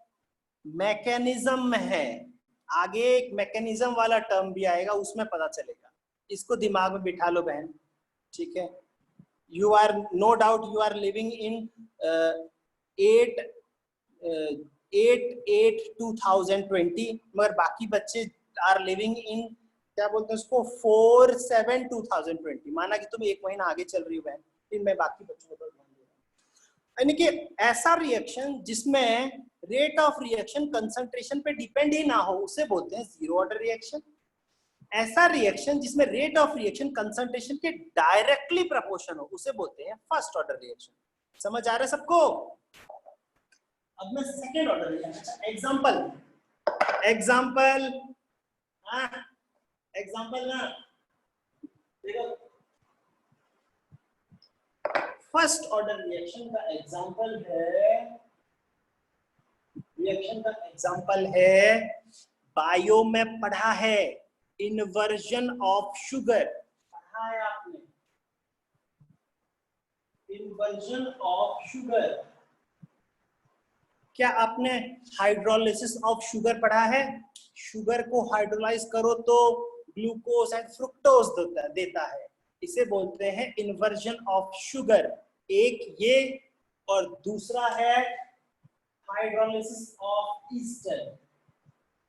मैकेनिज्म है। आगे एक मैकेनिज्म वाला टर्म भी आएगा, उसमें पता चलेगा। इसको दिमाग में बिठा लो बहन, ठीक है? You are no doubt you are living in 8/8/2020, मगर बाकी बच्चे आर लिविंग इन, क्या बोलते हैं उसको, 4/7/2020। माना कि तुम एक महीना आगे चल रही हो बहन, फिर मैं बाकी बच्चों को ध्यान दे रहा हूँ। यानी कि ऐसा रिएक्शन जिसमें रेट ऑफ रिएक्शन कंसंट्रेशन पे डिपेंड ही ना हो, उसे बोलते हैं जीरो ऑर्डर रिएक्शन। ऐसा रिएक्शन जिसमें रेट ऑफ रिएक्शन कंसंट्रेशन के डायरेक्टली प्रोपोर्शन हो, उसे बोलते हैं फर्स्ट ऑर्डर रिएक्शन। समझ आ रहा है सबको? अब मैं सेकेंड ऑर्डर रिएक्शन, एग्जांपल ना देखो, फर्स्ट ऑर्डर रिएक्शन का एग्जांपल है बायो में पढ़ा है, इन्वर्जन ऑफ शुगर। पढ़ा है आपने इन्वर्जन ऑफ शुगर? क्या आपने हाइड्रोलिसिस ऑफ शुगर पढ़ा है? शुगर को हाइड्रोलाइज करो तो ग्लूकोज एंड फ्रुक्टोज देता है, इसे बोलते हैं इन्वर्जन ऑफ शुगर। एक ये, और दूसरा है hydrolysis of ester,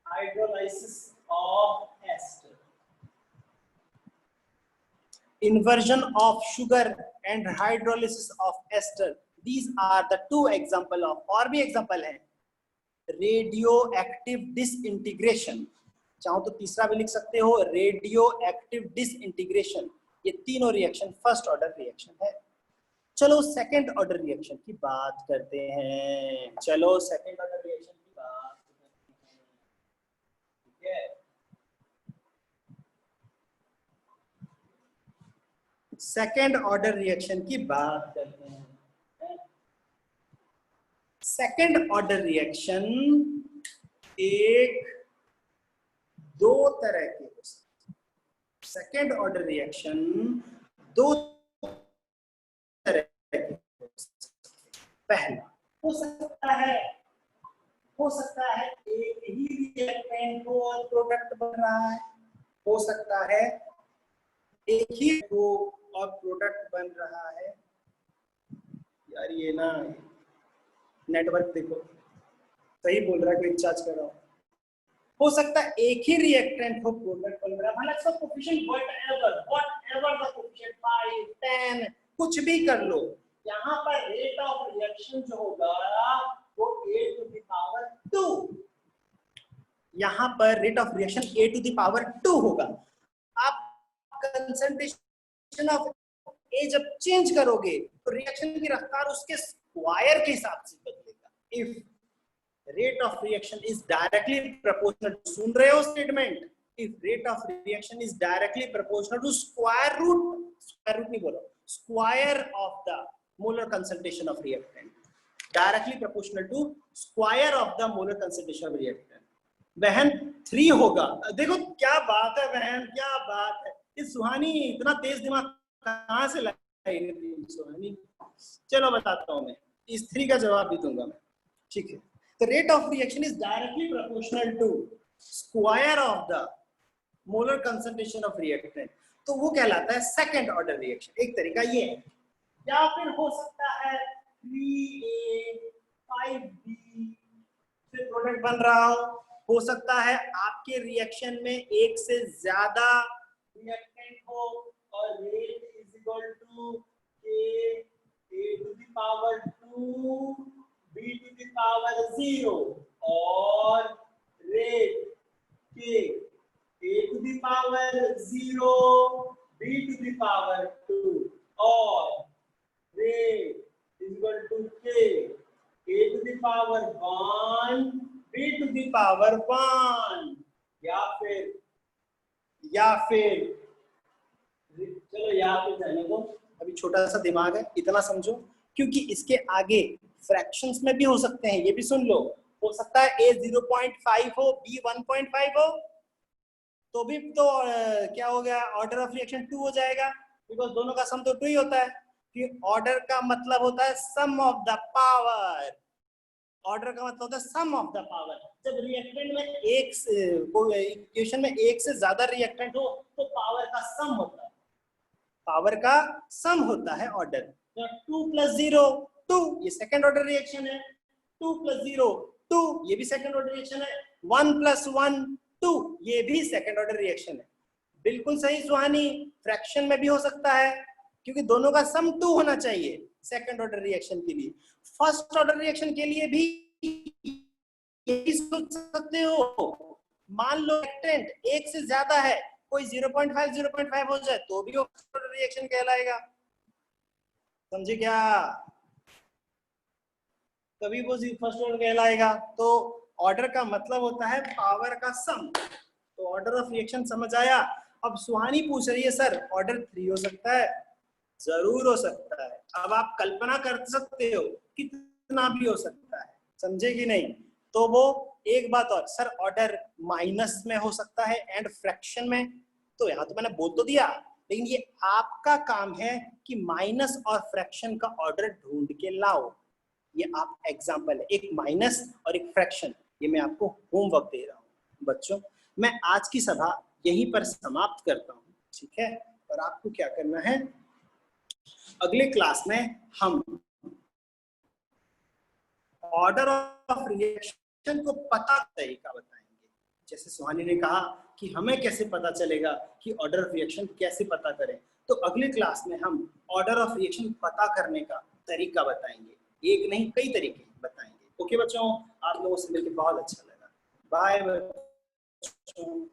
hydrolysis of ester. Inversion of sugar and hydrolysis of ester, these are the two example of, और भी example है, रेडियो एक्टिव डिसइंटीग्रेशन, चाहो तो तीसरा भी लिख सकते हो, रेडियो एक्टिव डिसइंटीग्रेशन। ये तीनों रिएक्शन फर्स्ट ऑर्डर रिएक्शन है। चलो सेकंड ऑर्डर रिएक्शन की बात करते हैं, चलो सेकंड ऑर्डर रिएक्शन की बात करते हैं, ठीक है? सेकेंड ऑर्डर रिएक्शन की बात करते हैं। सेकेंड ऑर्डर रिएक्शन एक दो तरह के हो सकते हैं। सेकेंड ऑर्डर रिएक्शन दो तरह के हो सकते हैं। पहला हो सकता है एक ही रिएक्टेंट हो और प्रोडक्ट बन रहा है, हो सकता है एक ही हो और प्रोडक्ट बन रहा है। यार ये ना नेटवर्क देखो, सही बोल रहा है, कोई चार्ज कर रहा हो सकता है एक ही रिएक्टेंट हो, प्रोडक्ट बन रहा है, मतलब कोफिशिएंट व्हाटएवर द कोफिशिएंट 5 10 कुछ भी कर लो। यहाँ पर रेट ऑफ रिएक्शन जो होगा वो a टू द पावर 2, यहाँ पर rate of reaction a to the power 2 होगा। आप कंसंट्रेशन ऑफ a जब चेंज करोगे तो रिएक्शन की रफ्तार उसके स्क्वायर के हिसाब से बदलेगा। If rate of reaction is directly proportional, सुन रहे हो statement, if rate of reaction is directly proportional to square root नहीं बोलो, square of the molar concentration of reactant, directly proportional to square of the molar concentration of reactant, बहन 3 होगा। देखो क्या बात है बहन, क्या बात है, इस सुहानी इतना तेज दिमाग कहाँ से लाई सुहानी। चलो बताता हूँ मैं, इस 3 का जवाब भी दूंगा मैं, ठीक है। The rate of reaction is directly proportional to square of the molar concentration of reactant, तो वो कहलाता है सेकंड ऑर्डर रिएक्शन। एक तरीका ये है, या फिर हो सकता है 3A 5B से प्रोडक्ट बन रहा हो सकता है आपके रिएक्शन में एक से ज्यादा रिएक्टेंट हो और rate is equal to A to the power 2 B to the power 0 और rate k A to the power 0 B to the power 2 और rate is equal to k A to the power 1 B to the power 1, या फिर चलो यहाँ पे जाने दो, अभी छोटा सा दिमाग है, इतना समझो, क्योंकि इसके आगे फ्रैक्शंस में भी हो सकते हैं, ये भी सुन लो। हो सकता है a 0.5 हो, b 1.5 हो, तो भी तो क्या हो गया, ऑर्डर ऑफ रिएक्शन 2 हो जाएगा, बिकॉज दोनों का सम तो 2 ही होता है। कि ऑर्डर का मतलब होता है सम ऑफ द पावर, ऑर्डर का मतलब होता है सम ऑफ द पावर। जब रिएक्टेंट में एक इक्वेशन में एक से ज्यादा रिएक्टेंट हो तो पावर का सम होता है, पावर का सम होता है ऑर्डर। 2 + 0 2, ये सेकंड ऑर्डर रिएक्शन है। 2 + 0 2, ये भी सेकंड ऑर्डर रिएक्शन है। 1 + 1 2, ये भी सेकंड ऑर्डर रिएक्शन है। बिल्कुल सही सुहानी, फ्रैक्शन में भी हो सकता है, क्योंकि दोनों का सम 2 होना चाहिए सेकंड ऑर्डर रिएक्शन के लिए। फर्स्ट ऑर्डर रिएक्शन के लिए भी यही सोच सकते हो, मान लो रिएक्टेंट एक से ज्यादा है, कोई 0.5 हो जाए तो भी वो फर्स्ट ऑर्डर रिएक्शन कहलाएगा, समझे क्या? तभी वो फर्स्ट ऑर्डर कहलाएगा। तो ऑर्डर का मतलब होता है पावर का सम। तो ऑर्डर ऑफ रिएक्शन समझ आया। अब सुहानी पूछ रही है सर ऑर्डर 3 हो सकता है? जरूर हो सकता है। अब आप कल्पना कर सकते हो कितना भी हो सकता है, समझे कि नहीं? तो वो एक बात और, सर ऑर्डर माइनस में हो सकता है एंड फ्रैक्शन में, तो यहाँ तो मैंने बोल तो दिया, लेकिन ये आपका काम है कि माइनस और फ्रैक्शन का ऑर्डर ढूंढ के लाओ। ये आप एग्जाम्पल है, एक माइनस और एक फ्रैक्शन, ये मैं आपको होमवर्क दे रहा हूँ। बच्चों मैं आज की सभा यहीं पर समाप्त करता हूँ, ठीक है? और आपको क्या करना है, अगले क्लास में हम ऑर्डर ऑफ रिएक्शन को पता तरीका बताएंगे। जैसे सुहानी ने कहा कि हमें कैसे पता चलेगा कि ऑर्डर ऑफ रिएक्शन कैसे पता करें, तो अगले क्लास में हम ऑर्डर ऑफ रिएक्शन पता करने का तरीका बताएंगे। एक नहीं कई तरीके बताएंगे। ओके बच्चों, आप लोगों से मिलकर बहुत अच्छा लगा। बाय बच्चों।